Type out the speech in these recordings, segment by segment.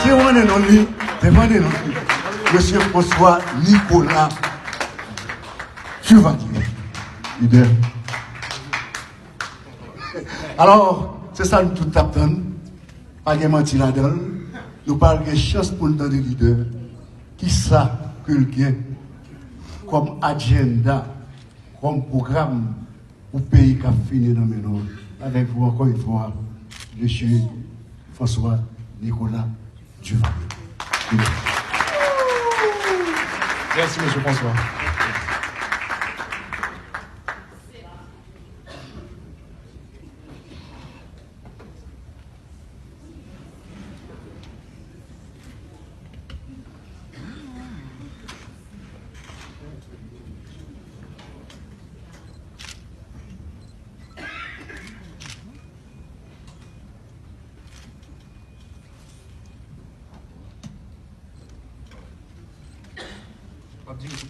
C'est one and only, the one and only, Monsieur François Nicolas Duvalier, leader. Alors, c'est ça nous tout attendons. Pas de mentir là-dedans. Nous parlons de chance pour nous donner leader. Qui ça que le gain comme agenda, comme programme pour le pays qui a fini dans mes noms. Avec vous encore une fois, Monsieur François Nicolas Duvalier. Merci, Monsieur François.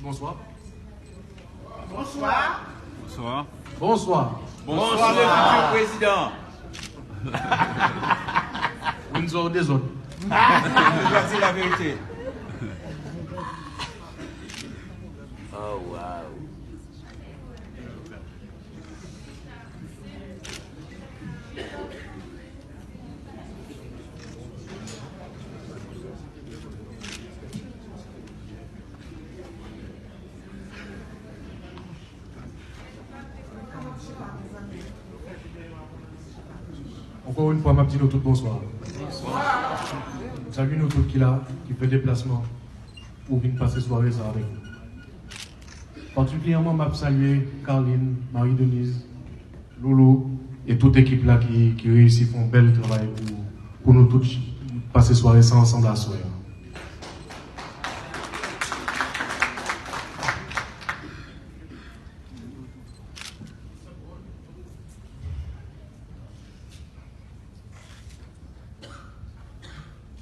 Bonsoir. Bonsoir. Bonsoir. Bonsoir. Bonsoir, le futur président. Windsor des autres. Voici la vérité. Oh, wow. Encore une fois, ma petite tout bonsoir. Bonsoir. Salut nous tous qui là, qui fait déplacement pour venir passer soirée ça avec nous. Particulièrement, je saluer Caroline, Marie-Denise, Loulou et toute l'équipe là qui réussit, font un bel travail pour nous tous passer soirée ça ensemble à soir.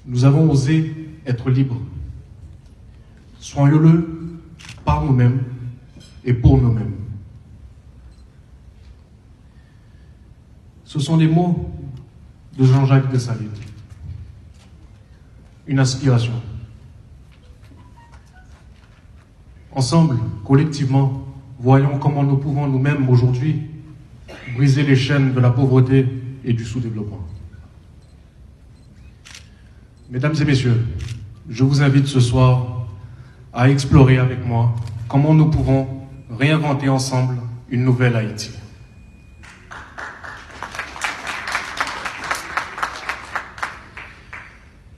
Nous avons osé être libres. Soyons-le par nous-mêmes et pour nous-mêmes. Ce sont les mots de Jean-Jacques Dessalines. Une aspiration. Ensemble, collectivement, voyons comment nous pouvons nous-mêmes aujourd'hui briser les chaînes de la pauvreté et du sous-développement. Mesdames et messieurs, je vous invite ce soir à explorer avec moi comment nous pouvons réinventer ensemble une nouvelle Haïti.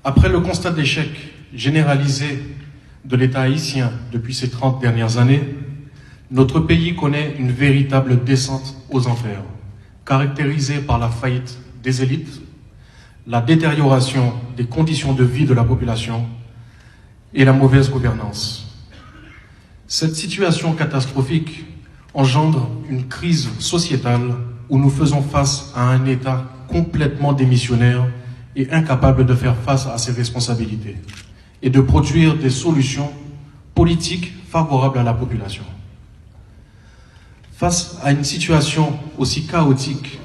Après le constat d'échec généralisé de l'État haïtien depuis ces 30 dernières années, notre pays connaît une véritable descente aux enfers, caractérisée par la faillite des élites, la détérioration des conditions de vie de la population et la mauvaise gouvernance. Cette situation catastrophique engendre une crise sociétale où nous faisons face à un État complètement démissionnaire et incapable de faire face à ses responsabilités et de produire des solutions politiques favorables à la population. Face à une situation aussi chaotique,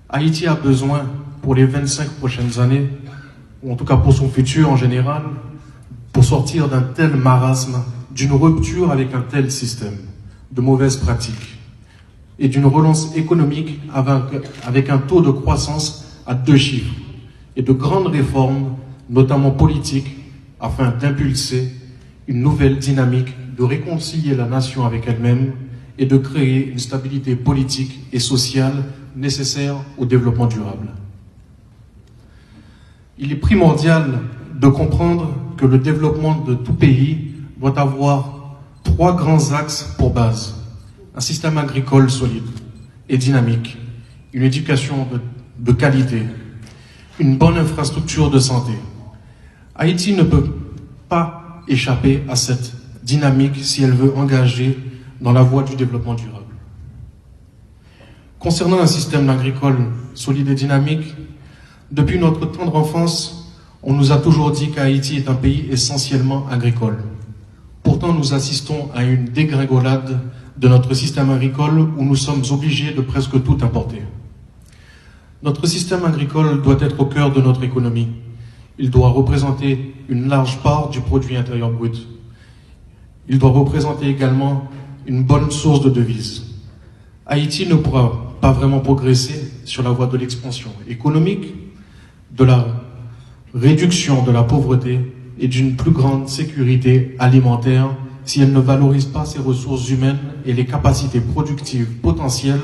Haïti a besoin, pour les 25 prochaines années, ou en tout cas pour son futur en général, pour sortir d'un tel marasme, d'une rupture avec un tel système, de mauvaises pratiques, et d'une relance économique avec un taux de croissance à 2 chiffres, et de grandes réformes, notamment politiques, afin d'impulser une nouvelle dynamique, de réconcilier la nation avec elle-même et de créer une stabilité politique et sociale nécessaire au développement durable. Il est primordial de comprendre que le développement de tout pays doit avoir 3 grands axes pour base. Un système agricole solide et dynamique, une éducation de qualité, une bonne infrastructure de santé. Haïti ne peut pas échapper à cette dynamique si elle veut engager dans la voie du développement durable. Concernant un système agricole solide et dynamique, depuis notre tendre enfance, on nous a toujours dit qu'Haïti est un pays essentiellement agricole. Pourtant, nous assistons à une dégringolade de notre système agricole où nous sommes obligés de presque tout importer. Notre système agricole doit être au cœur de notre économie. Il doit représenter une large part du produit intérieur brut. Il doit représenter également une bonne source de devises. Haïti ne pourra pas vraiment progresser sur la voie de l'expansion économique, de la réduction de la pauvreté et d'une plus grande sécurité alimentaire si elle ne valorise pas ses ressources humaines et les capacités productives potentielles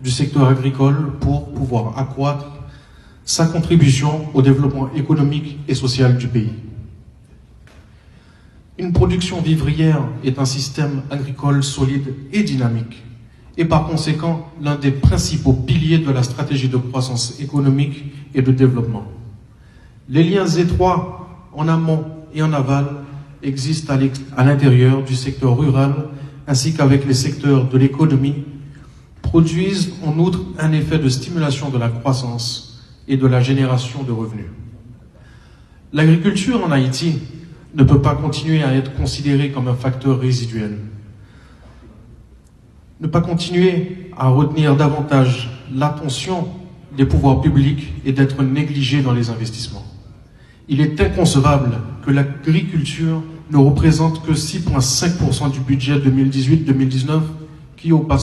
du secteur agricole pour pouvoir accroître sa contribution au développement économique et social du pays. Une production vivrière est un système agricole solide et dynamique, et par conséquent l'un des principaux piliers de la stratégie de croissance économique et de développement. Les liens étroits en amont et en aval existent à l'intérieur du secteur rural ainsi qu'avec les secteurs de l'économie, produisent en outre un effet de stimulation de la croissance et de la génération de revenus. L'agriculture en Haïti ne peut pas continuer à être considérée comme un facteur résiduel. Ne pas continuer à retenir davantage l'attention des pouvoirs publics et d'être négligé dans les investissements. Il est inconcevable que l'agriculture ne représente que 6,5% du budget 2018-2019 qui, au passé,